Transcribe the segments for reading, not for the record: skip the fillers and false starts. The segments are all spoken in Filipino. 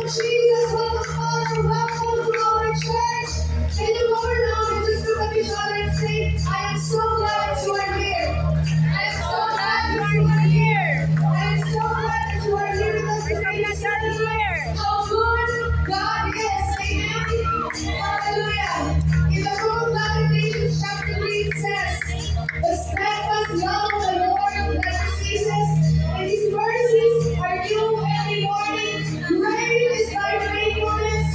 Jesus, welcome, Father, welcome to our church. Can you go around and just look at each other and say, I am so glad you are here. I am so glad you are here. I am so glad that you are here with us today to see how good God is. Amen. Hallelujah. In the book of Lamentations chapter 3 it says, the steadfast love of the Lord never ceases, and His mercies are new every morning. Great is thy faithfulness.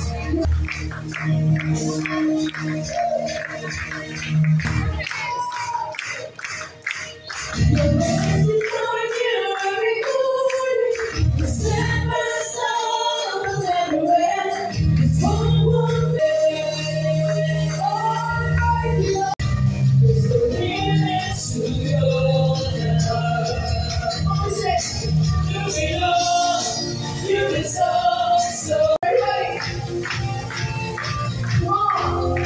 Your mercies are new every morning. The steadfast love will never end. It's one day. Oh, it's the limits to your love. You belong, you deserve so. Everybody, come on.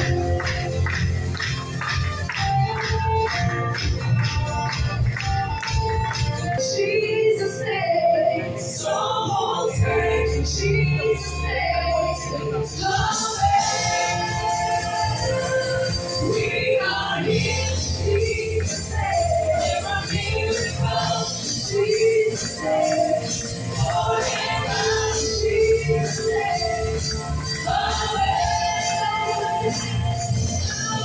Jesus name, strongholds break. Jesus name, we are here. Jesus name, there are miracles. Jesus name, forever. Jesus name,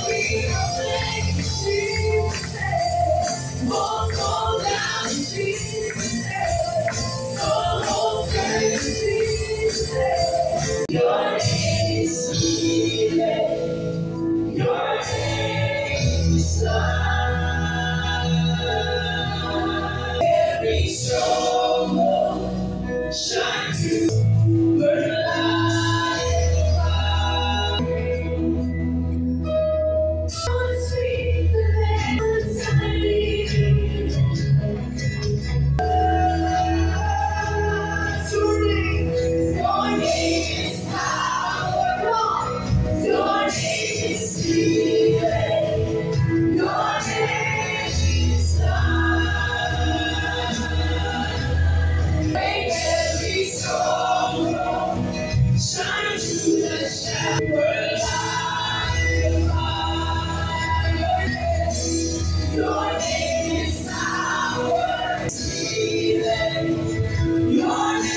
we are blessed. Jesus name, won't go down. Jesus name, strongholds break. Jesus name, your name is healing. Your name is love. Every stronghold shine through. Burn like fire. Sweet the your name is power. Your name is healing. Your name is love. Break every stronghold. Shine through the shadow. Burn like fire. Your name is power. Healing. Your name.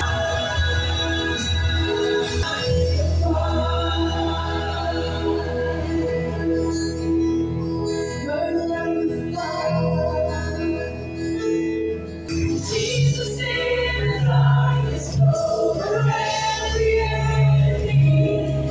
Jesus in the darkness over every enemy.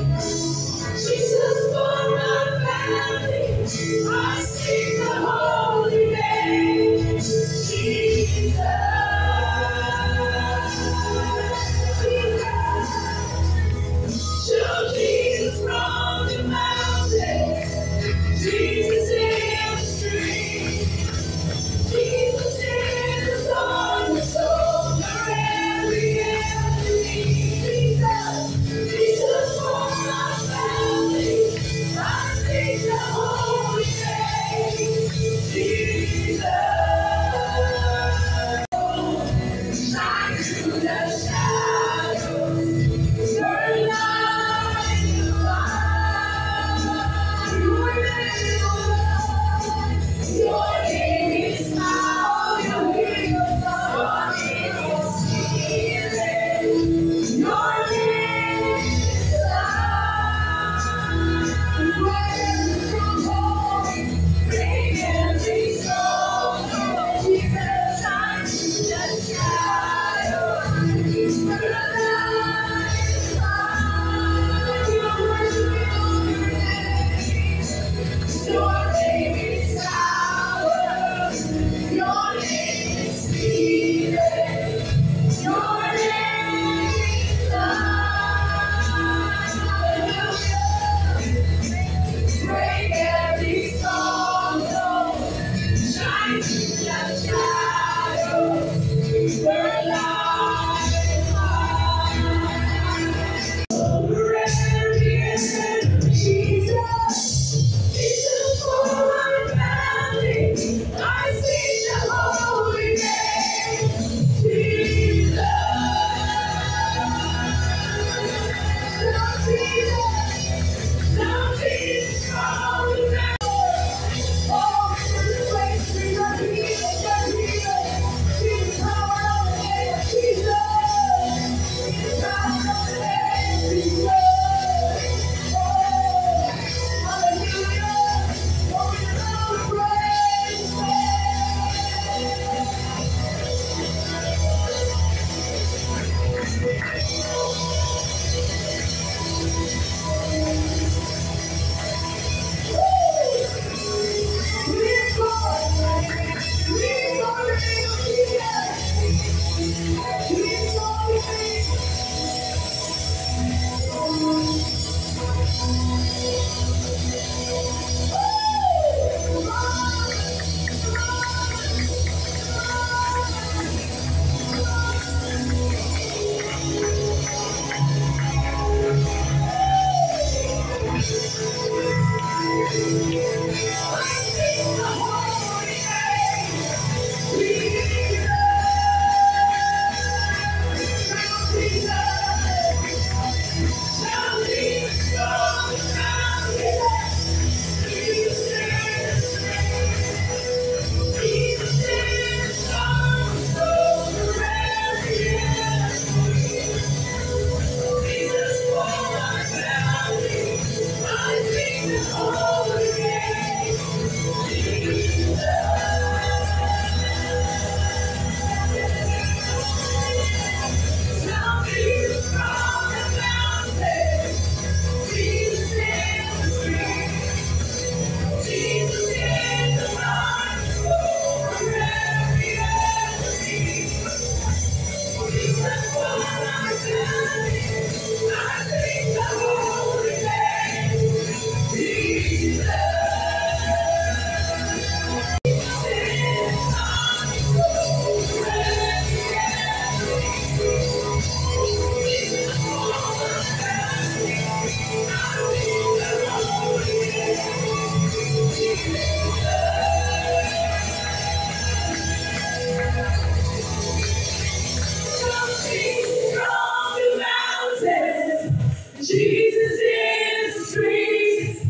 Jesus in the streets.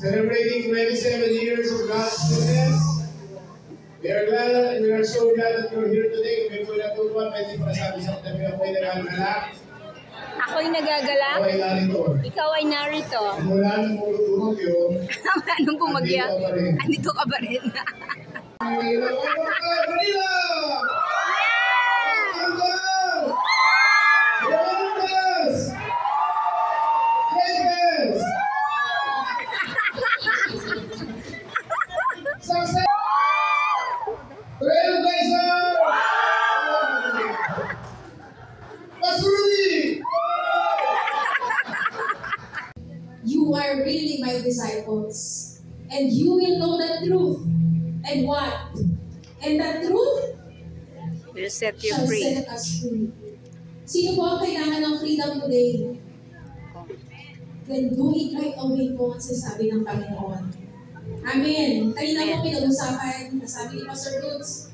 Celebrating 27 years of God's goodness. We are glad and we are so glad that you're here today. Kung may po natutuwa, pwede pa sabi sa katabi ako'y nagagala. Ako'y nagagala. Ako ay narito. Ikaw ay narito. Mula nang bumagyo. Anong bumagyo? Andito ka pa rin. Manila! You are really my disciples, and you will know the truth. And what? And the truth Will set you shall free. set us free. Sino po ang kailangan ng freedom today? Then do it right away po ang sasabi ng Panginoon. Amen. Kanina po pinag-usapan, nasabi ni Pastor Roots,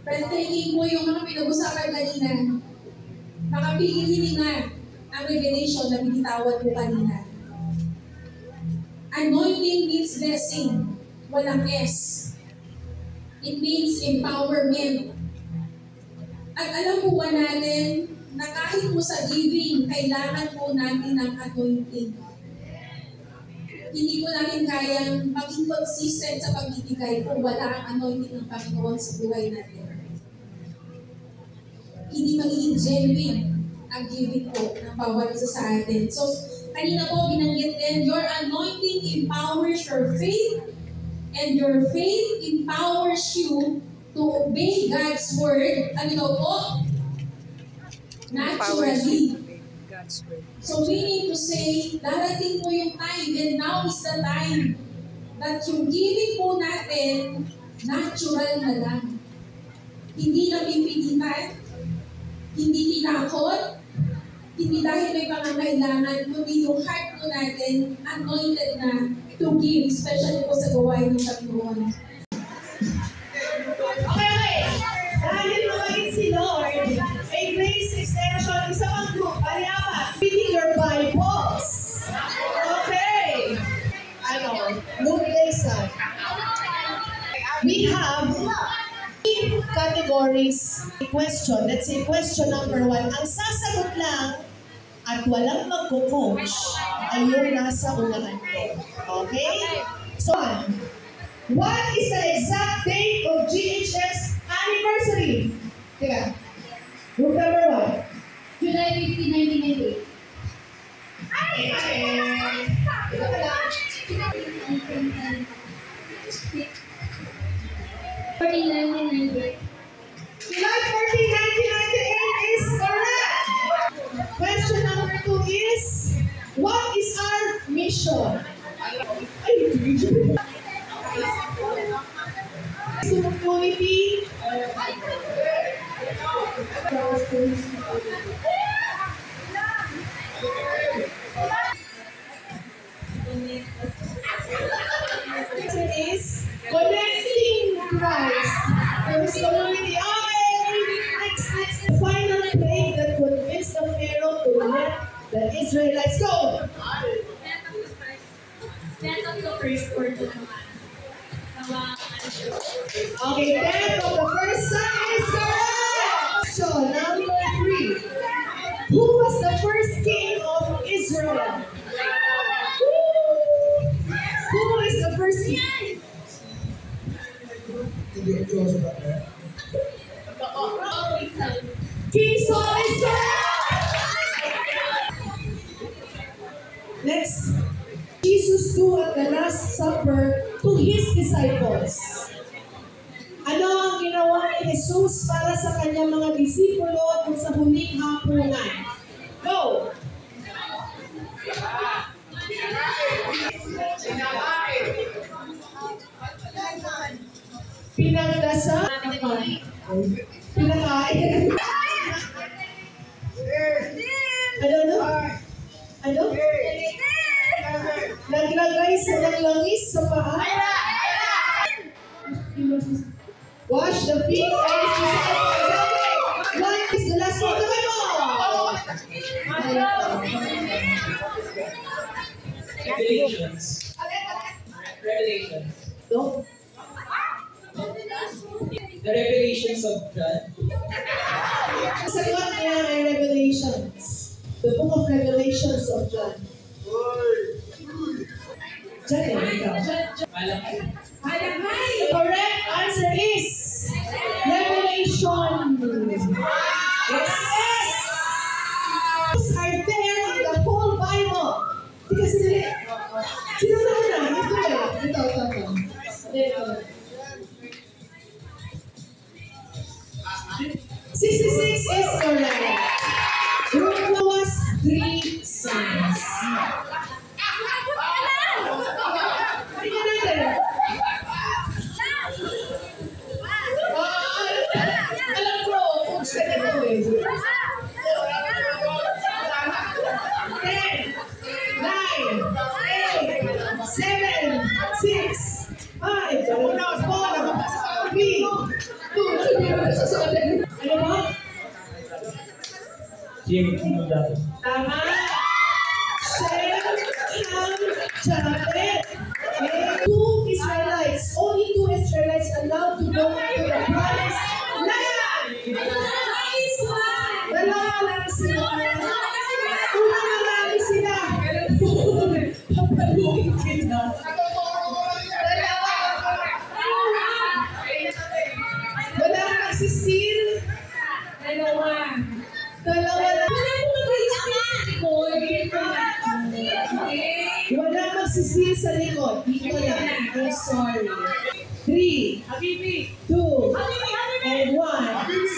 breathtaking po yung mga pinag-usapan kanina. Makapigil na ang revelation na binitawan po kanina. Anointing means blessing. Walang S. It means empowerment. At alam po ba natin na kahit po sa giving, kailangan po natin ng anointing. Hindi po natin kayang maging consistent sa pagbibigay kung wala ang anointing ng Panginoon sa buhay natin. Hindi magiging genuine ang giving po ng bawat isa sa atin. So, kanina po binanggit din, your anointing empowers your faith, and your faith empowers you to obey God's word. Ano daw po? Naturally. So meaning to say, darating po yung time, and now is the time that yung giving po natin, natural na lang. Hindi na pipilitan, hindi tinakot, hindi dahil may pangangailangan, kundi yung heart po natin, anointed na to give, especially po sa gawain ng Panginoon. Okay. Dahil mabait si Lord, may grace extension, isa pang group, Ariapa, reading your Bibles. Okay. Luke lesson. We have categories question. Let's say question number 1. Ang sasagot lang at walang magko-coach ay yung nasa unahan ko. Okay? So, what is the exact date of GHS anniversary? Teka. Group number 1. July 15, 1998. Ito na lang. 14, 1998. July 14, 1998 is correct. Question number 2 is, what is our mission? Community. Is connecting Christ from his community. Next, the final plague that convinced the Pharaoh to let the Israelites go. Death of the firstborn. Okay, death of the first son is correct. So, number 3. Who was the first king of Israel? Who is the first king? King Saul is correct. Next, Jesus do at the Last Supper to his disciples. Ano ang ginawa ni Jesus para sa kanyang mga disipulo kung sa huling hapunan? Go! Pinagdasal. Pinakain. Ano? Naglagay sa naglangis sa paa. Wash the feet and one is the last one. Come on! Revelations. No? The Revelations of God. Sagot niya ay Revelations. The book of Revelations of John. John, ikaw. The correct answer is Revelation. Yes. Are there in the whole Bible. Because sino na una? Ito. 66 is correct. Rome was 3 sons. Alam ko, kung saan ito eh. 10, 9, 8, 7, 6, 5, 4, 3, 2, 1. Ano ba? Tama. Shem, Ham, Japhet. Two Israelites, only 2 Israelites allowed to go to the promised land. Dalawa lang sila. Una na lang sila. Papalugin kita. Dalawa. Wala nagsisir. Dalawa lang. Wala magsisir sa likod. Dito lang. I'm sorry. 3, 2, and 1.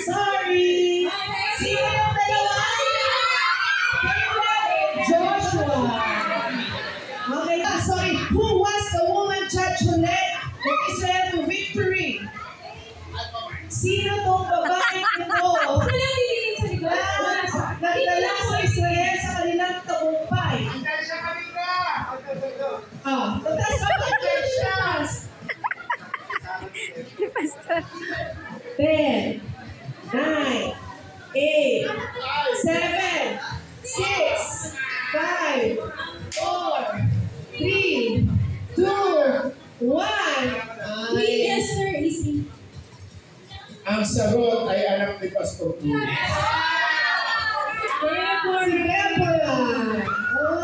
Sorry. Sino yung dalawa? Joshua. Okay. Sorry. Who was the woman judge who led Israel to victory? Sino tong babae ito? Nagdala sa Israel sa kanilang tagumpay. Pagkas ka mag-church. 10, 9, 8, 7, 6, 5, 4, 3, 2, 1. Yes, sir. Easy. Ang sagot ay anak ni Pastor Cruz.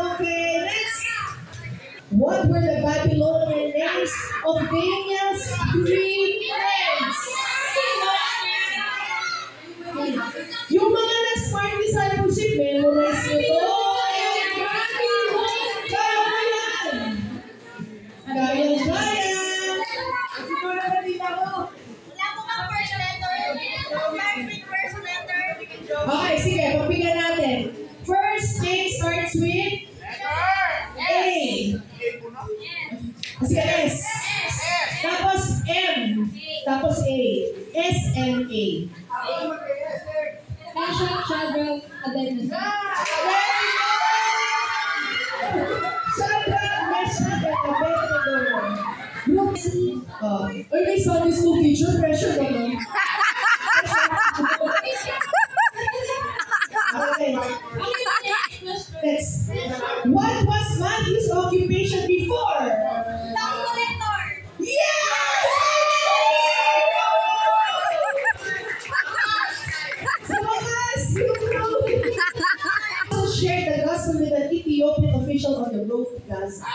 Okay, next. What were the Babylonian names of Daniel's 3 friends? Yung mga nag-smart discipleship, memorize nyo to. Gaya. Tapos A. SMA. Meshach, Shadrach, Abednego. Shadrach, Meshach, and Abednego. Group C. Uy, may Sunday school teacher, pressure naman. Okay. Next. What was Matthew's occupation before? Tax collector. Yes! Sa wakas, you know. Shared the gospel with an Ethiopian official on the road to Gaza.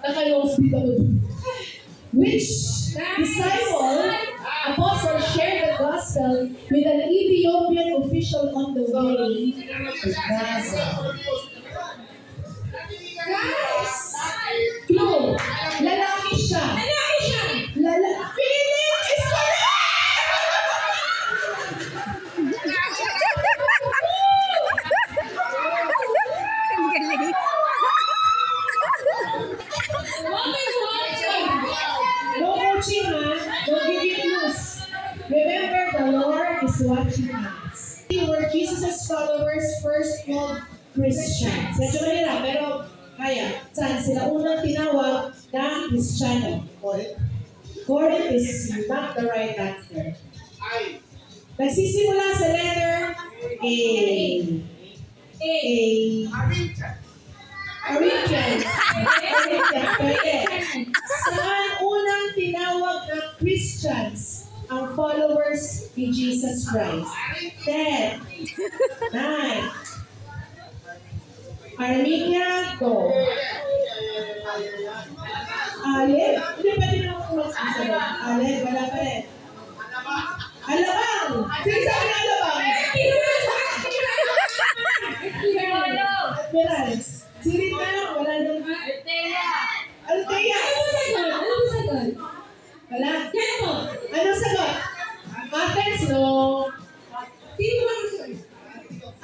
Naka-hospital ko. Which disciple, apostle, shared the gospel with an Ethiopian official on the way to Gaza? Guys! Clue! Lalaki siya. Lalaki siya. Philip is correct! Ang galing. No coaching, ha? Don't give you clues. Remember, the Lord is watching us. We were Jesus' followers first called Christians. Medyo mahirap, pero kaya. Saan? Sila unang tinawag na Kristiyano. Corinth is not the right answer. Nagsisimula sa letter A. Corinthians. Pwede. Saan unang tinawag ng Christians ang followers ni Jesus Christ? 10, 9, Armenia, go. Alep? Hindi pa din ako magsasagot. Alep, wala pa rin. Alabang! Sino sabi na alabang? Admirals. Sirit na lang, wala nang... Althea! Wala? Ano sagot? Athens, no?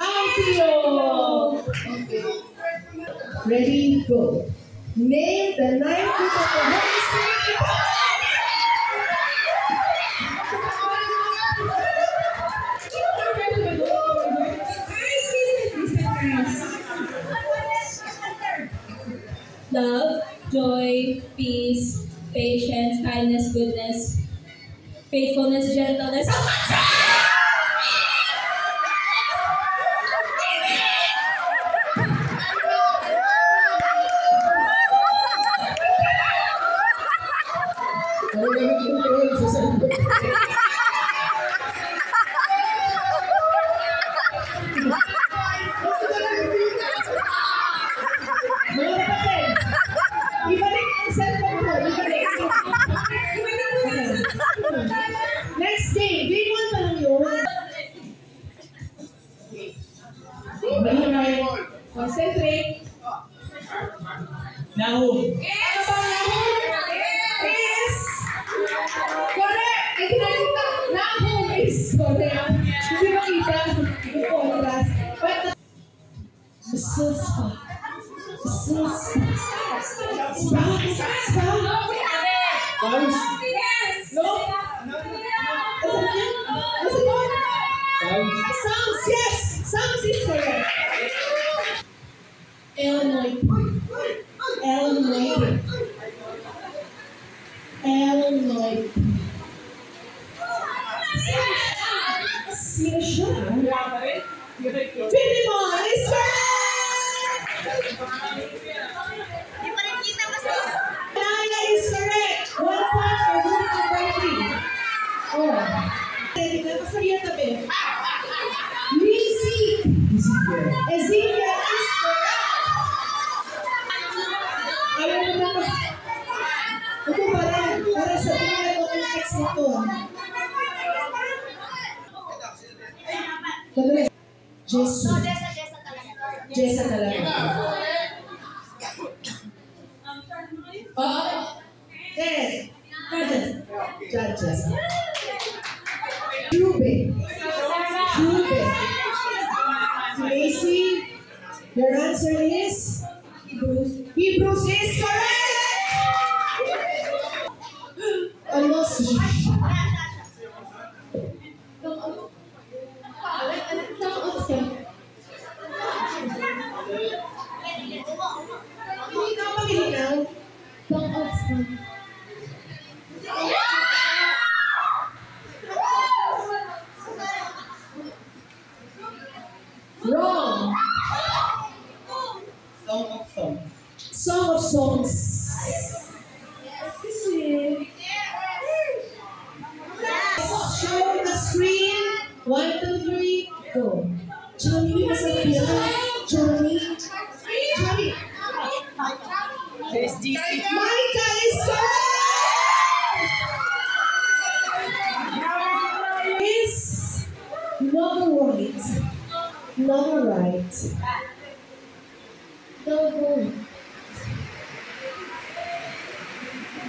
Antio! Ready, go. Name the 9 fruits of the Holy Spirit. Love, joy, peace, patience, kindness, goodness, faithfulness, gentleness. Mga kapatid, ibalik ang cellphone mo. Ibalik. Next game. Game 1 pa lang yun. Mahingay. Concentrate. Nahum. Ano ba Nahum? Yes! Correct! Ay, kinakita. Nahum is correct. Hindi makita. Hindi ko oras. But the... Suspa. Spa? Pals. No? Asan yan? Asan yun? Sounds, yes! Sounds is correct. Illinois. Sino siya? Philemon is correct! Naya is correct! 1 point for group number 3. Oh. Nakasariya tabi. Lizzie! Ezekiel is correct! Ayaw mo na ito para sa tingin ko ang text nito. Kadali. Jesus. Jessa talaga. Then, judges. Ruben. Macy, your answer is? Hebrews is correct! Almost.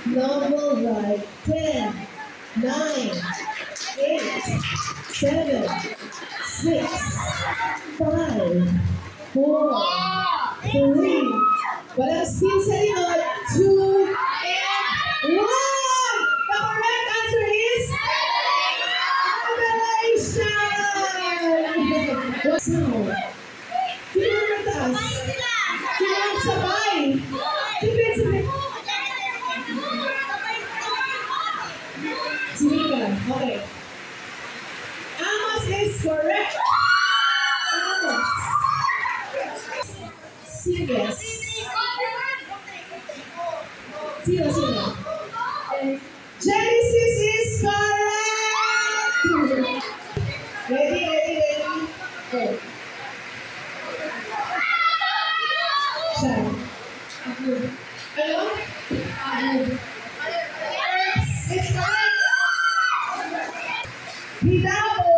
Normal right. 10, 9, 8, 7, 6, 5, 4, 3. Walang spin sa likod. 2, and 1. The correct answer is revelation. So, sino ang nagtaas? Sino ang sabay? Sige. Sige ka. Okay. Amos is correct. Amos. Sines. Sino? Genesis is correct. Ready. Go. Siya. Ano? It's correct. Hidabo.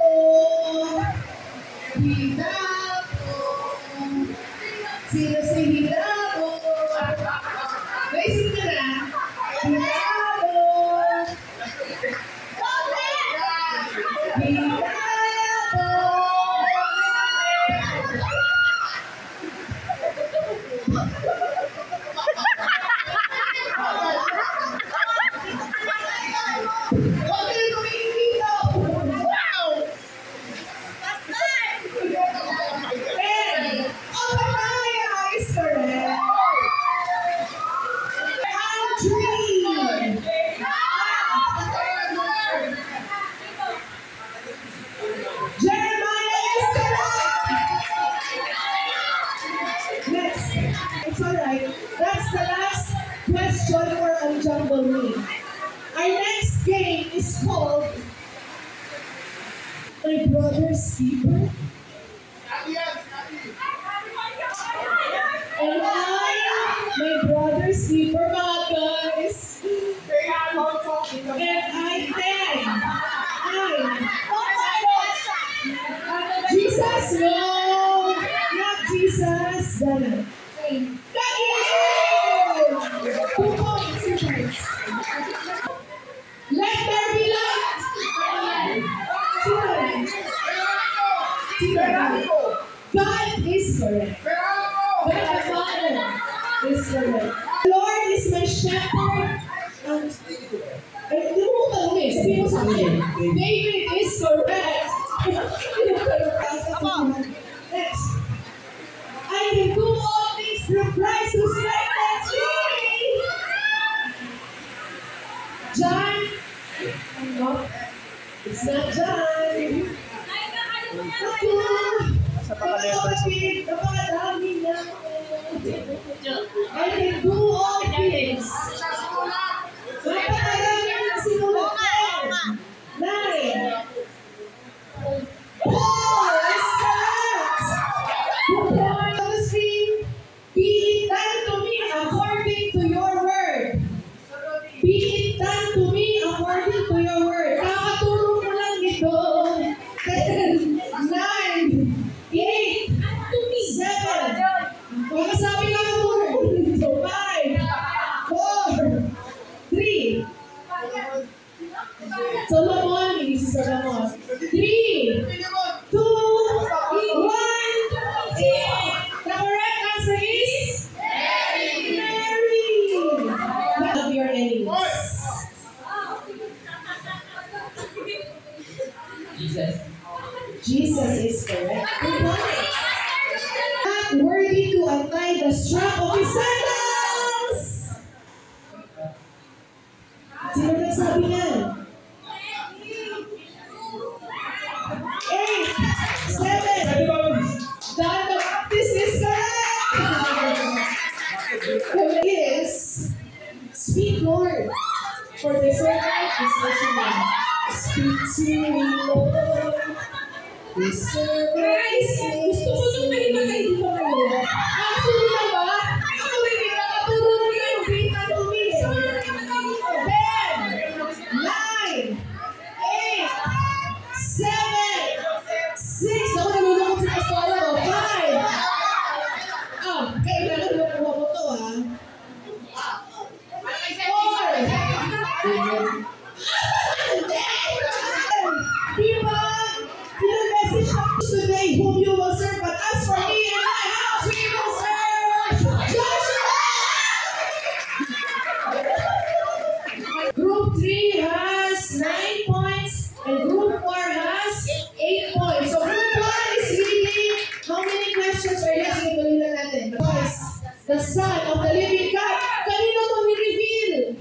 Sino si Hidabo? Basic ka na. Hidabo. It's alright. That's the last question for Unjumble Me. Our next game is called My Brother's Keeper. And my brother's keeper, mga guys. And I think Jesus, no! Not Jesus. Dana. Let there be light. God is correct. God the Father is correct. The Lord is my shepherd. Hindi mo tanongin. Sabihin mo sa akin. David is correct. Next. I can do all things through Christ who strengthens me. John? No. It's not John. Napakadami niya. I can do all things. Napakadami na sinulat. 9. Paul is correct. On the screen, be it done to me according to your word. Be it done to me according to your word. Kakaturo mo lang ito. 10, 9, 8, 7. Kung sabi ka ng word, 5, 4, 3. Solomon, hindi si Solomon. 3, 2, 1. The correct answer is Mary. Love your enemies. Jesus is correct. Not worthy to untie the strap of his sandals. Sino nagsabi niyan? 8, 7. John the Baptist is correct. Is speak, Lord, for the servant is listening. Speak to me, Lord. The servant is listening. Gusto mo nung mahimagay dito kayo? Actually na ba? Ako hindi nakaturo niyo yung bita to me. 10, 9, 8, 7, 6. Ako nalulungkot si Pastora. 5. Kailangan mo kuha mo to, ha? 4, Diba? Message today whom you will serve, but as for me and my house, we will serve Joshua! Group 3 has 9 points, and Group 4 has 8 points. So Group 1 is reading how many questions are left? Ituloy na natin. The Son of the Living God. Kanino ito ni-reveal?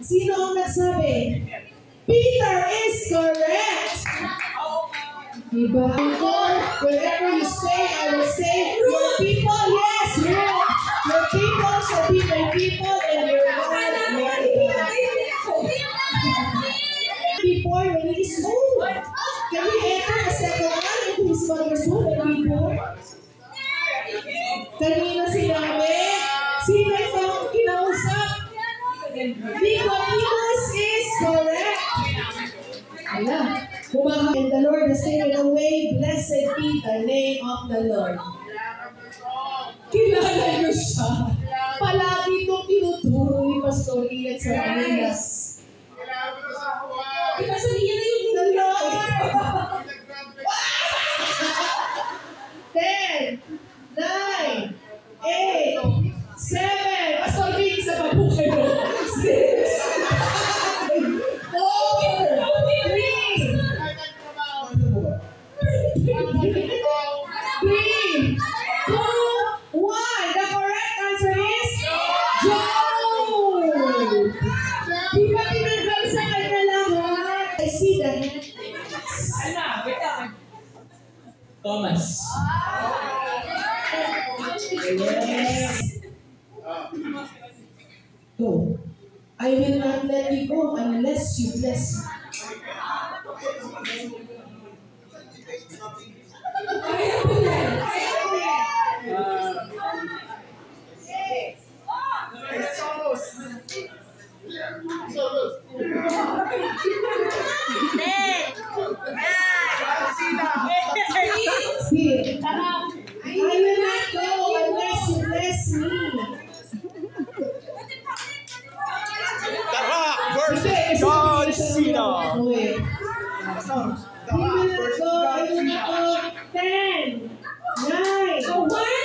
Sino ang nagsabi? Peter is correct. Diba? Whenever you say, I will say, your people, yes, your people shall be my people, and your God, my God. Before, when he is old, can we enter a second one into his mother's womb and be born? Kanina sinabi, sino itong kinausap? Nicodemus is correct. Ayan. And the Lord has taken away, blessed be the name of the Lord. Kilala niyo siya. Palagi itong tinuturo ni Pastor Ian sa Manila. Kasi niya na yung Lord. 10, 9, 8, 7, Pastor Ian, isa pa po kayo. 6, 3, 2, 1. The correct answer is Job. Di ba tinanggal sa kanya lahat? I see the hand. Thomas. Yes. Go. I will not let you go unless you bless me. I will not go unless you bless me. Versus John Cena. I will not go. 10, 9,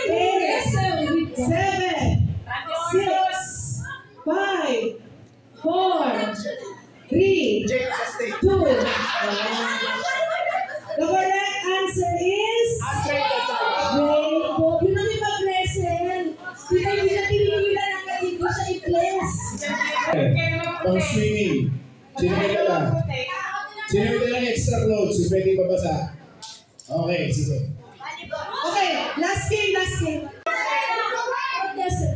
8, 7, 6, 5, 4, 3, 2. The correct answer is Rainbow. Yun ang iba-blessing. Hindi na tinigilan ang hindi siya i-bless. Pang swimming. Sino may dala? Sino may dala extra clothes? Yung pwede babasa. Okay, sige. Okay, last game.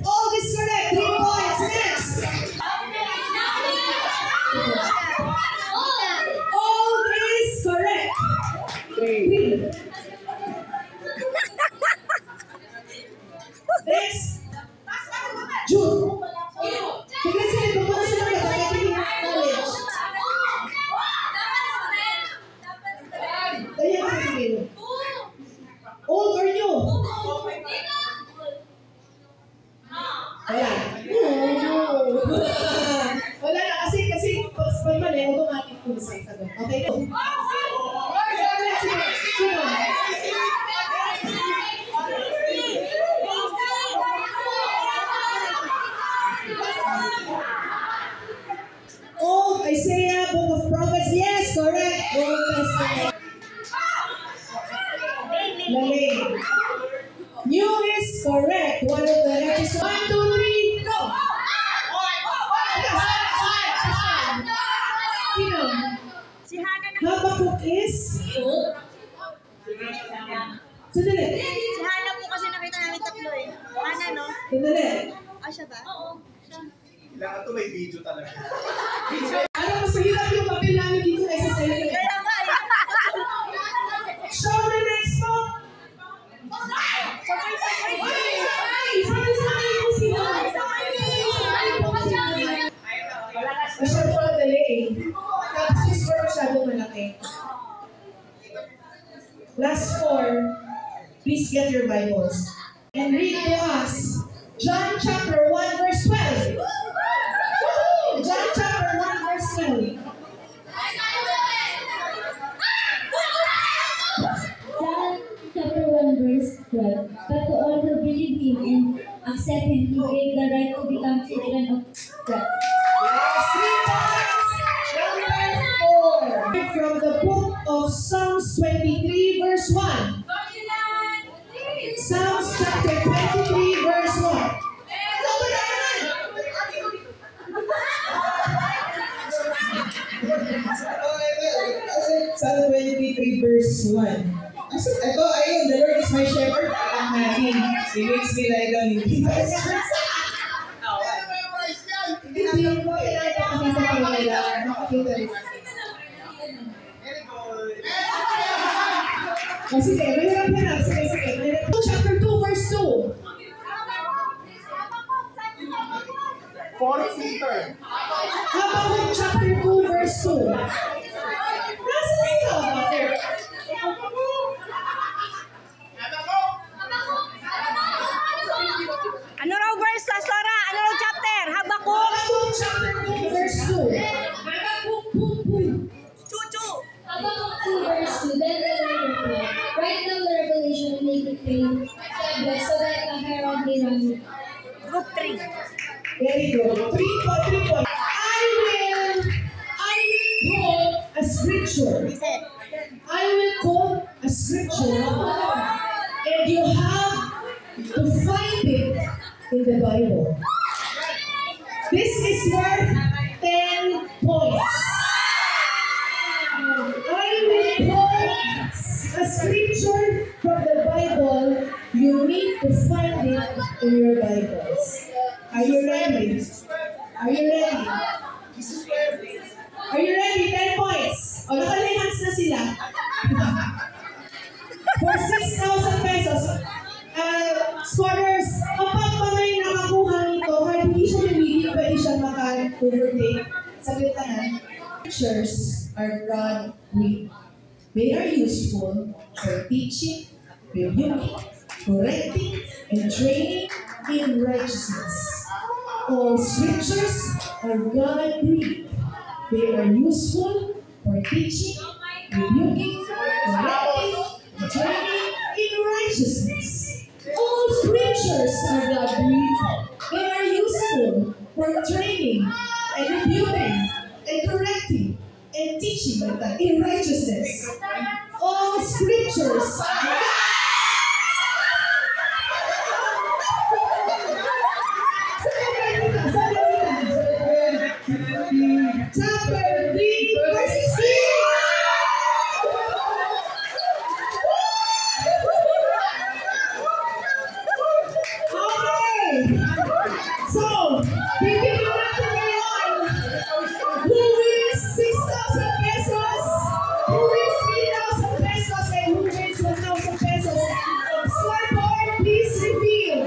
All is correct. 3 points. Next. All is correct. 3. Next. June. Tignan sila, pupunta sila ng college. Ayan ang sabihin. Old or new? Wala. Wala na kasi pag mali, automatic po sa sagot. Okay, go. Old, Isaiah, Book of Prophets. Yes, correct. Old Testament. Lamig. New is correct. One of the letters. 1, 2, 3, go! Sino? Si Hana na. Habakkuk is? Sandali. Si Hana po kasi nakita namin tatlo eh. Hana, no? Sandali. Ah, siya ba? Oo. Siya. Kailangan ito may video talaga. Ano mas mahirap yung papel namin dito kaysa sa iyo? Kaya nga eh. Show the next mo! Masyado pala delay. Tapos yung score masyado malaki. Last 4, please get your Bibles. And read to us John chapter 1 verse 12. John chapter 1 verse Second, He gave the right to become children of God. Yes, 3 points. Number 4. From the book of Psalms 23, verse 1. Psalms chapter 23, verse 1. Psalm 23 verse 1. Ito, ayun, the Lord is my shepherd. He makes me lie down in green pastures. Hindi mo kailangan sa kanila. Makakita rin. Sige, mahirap na. Sige. Chapter 2, verse 2. 4 Peter. Habakkuk chapter 2, verse 2. Nasa sila ba? Ano raw verse, Sora? Ano raw chapter? Habakuk? Habakkuk chapter 2, verse 2. Chuchu. Habakkuk 2 verse 2, then the Lord replied, write down the revelation and make it plain, so that the herald may run it. Group 3. Very good. 3 points. I will quote a scripture. I will quote a scripture, and you have to find it in the Bible. This is worth 10 points. I will quote a scripture from the Bible. You need to find it in your Bibles. Are you ready? Are you ready? Are you ready? 10 points. O, nakalihans na sila. For 6,000 pesos. Scorers, kapag pa may nakakuha nito, kahit hindi siya lumigil, pwede siya maka-overtake. Saglit na yan. Scriptures are God-breathed. They are useful for teaching, rebuking, correcting, and training in righteousness. All scriptures are God-breathed. They are useful for teaching, rebuking, correcting, and training in righteousness. All scriptures are God-breathed. They are useful for training and rebuking and correcting and teaching in righteousness. All scriptures are Chapter 3, verse 16. Okay. So, bibigyan natin ngayon. Who wins 6,000 pesos? Who wins 3,000 pesos? And who wins 1,000 pesos? Scoreboard, please reveal.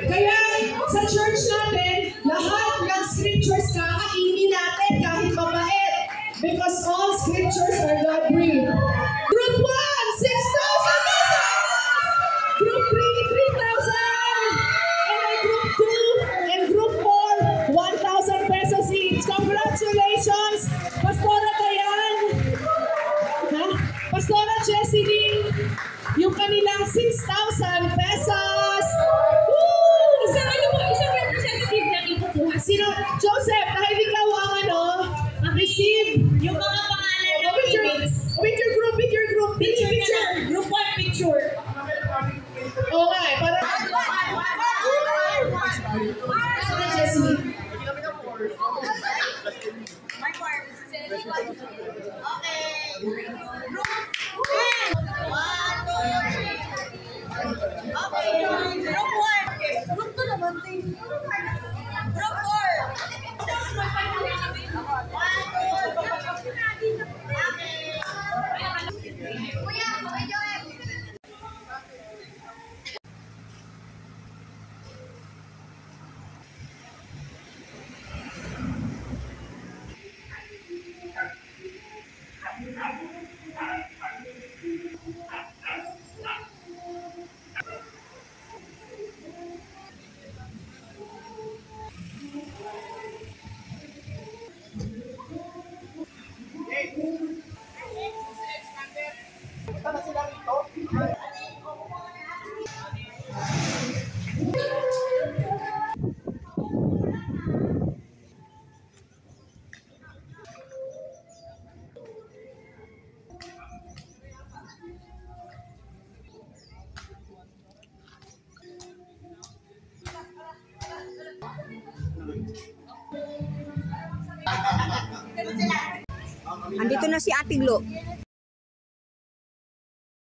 Kaya sa church natin, lahat ng scriptures kakainin natin kahit mabait. Because all scriptures are God-breathed. Group 1, 6,000 pesos! Group 3, 3,000! And then Group 2 and Group 4, 1,000 pesos each. Congratulations! Pastora Dayan! Ha? Pastora Jessie Lee! Yung kanilang 6,000 pesos! Woo! Isang representative na ipupuha. Sino? Joseph, dahil ikaw ang receive yung mga pangalan ng with your group. Picture. Group 1 picture. Oo nga eh, para... Jessie. Okay. Andito na si Ate Glo.